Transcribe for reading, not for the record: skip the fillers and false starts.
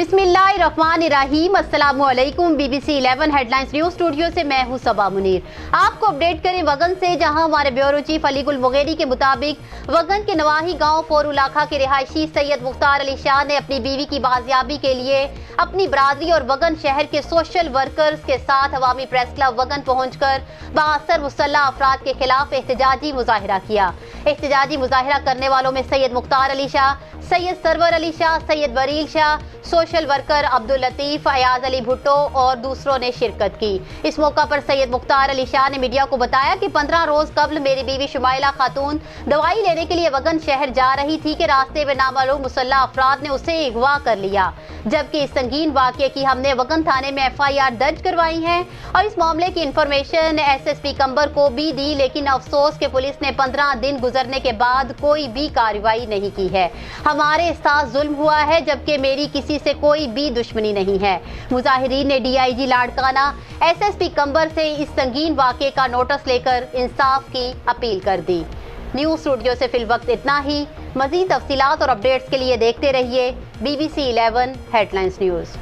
बिस्मिल्लाहिर्रहमानिर्रहीम। अस्सलामुअलैकुम। BBC 11 headlines news studio से मैं हूं सबा मुनीर। आपको अपडेट करें वगन से, जहां हमारे ब्यूरो चीफ अली गुल मुगेरी के मुताबिक वगन के नवाही गांव फोरू इलाका के रिहायशी सैयद मुख्तार अली शाह ने अपनी बीवी की बाजियाबी के लिए अपनी बरादरी और वगन शहर के सोशल वर्कर्स के साथ अवामी प्रेस क्लब वगन पहुंचकर बाअसर मुसल्लह अफराद के खिलाफ एहतजाजी मुजाहिरा किया। एहतजाजी मुजाहिरा करने वालों में सैयद मुख्तार अली शाह, सैयद सरवर अली शाह, सैयद बरील शाह, सोशल वर्कर अब्दुल लतीफ, अयाज अली भुट्टो और दूसरों ने शिरकत की। इस मौका पर सैयद मुख्तार अली शाह ने मीडिया को बताया कि 15 रोज कबल मेरी बीवी शुमाइला खातून दवाई लेने के लिए वगन शहर जा रही थी कि रास्ते में नामालूम मुसल्लह अफराद ने उसे अगवा कर लिया। जबकि इस संगीन वाक़ये की हमने वगन थाने में FIR दर्ज करवाई है और इस मामले की इंफॉर्मेशन SSP कंबर को भी दी, लेकिन अफसोस के पुलिस ने 15 दिन गुजरने के बाद कोई भी कार्रवाई नहीं की है। हमारे साथ जुल्म हुआ है, जबकि मेरी किसी से कोई भी दुश्मनी नहीं है। मुजाहिरीन ने DIG लाड़काना SSP कंबर से इस संगीन वाक़ये का नोटिस लेकर इंसाफ की अपील कर दी। न्यूज़ स्टूडियो से फिल वक्त इतना ही। मज़ीद तफसीलात और अपडेट्स के लिए देखते रहिए BBC 11 हेडलाइंस न्यूज़।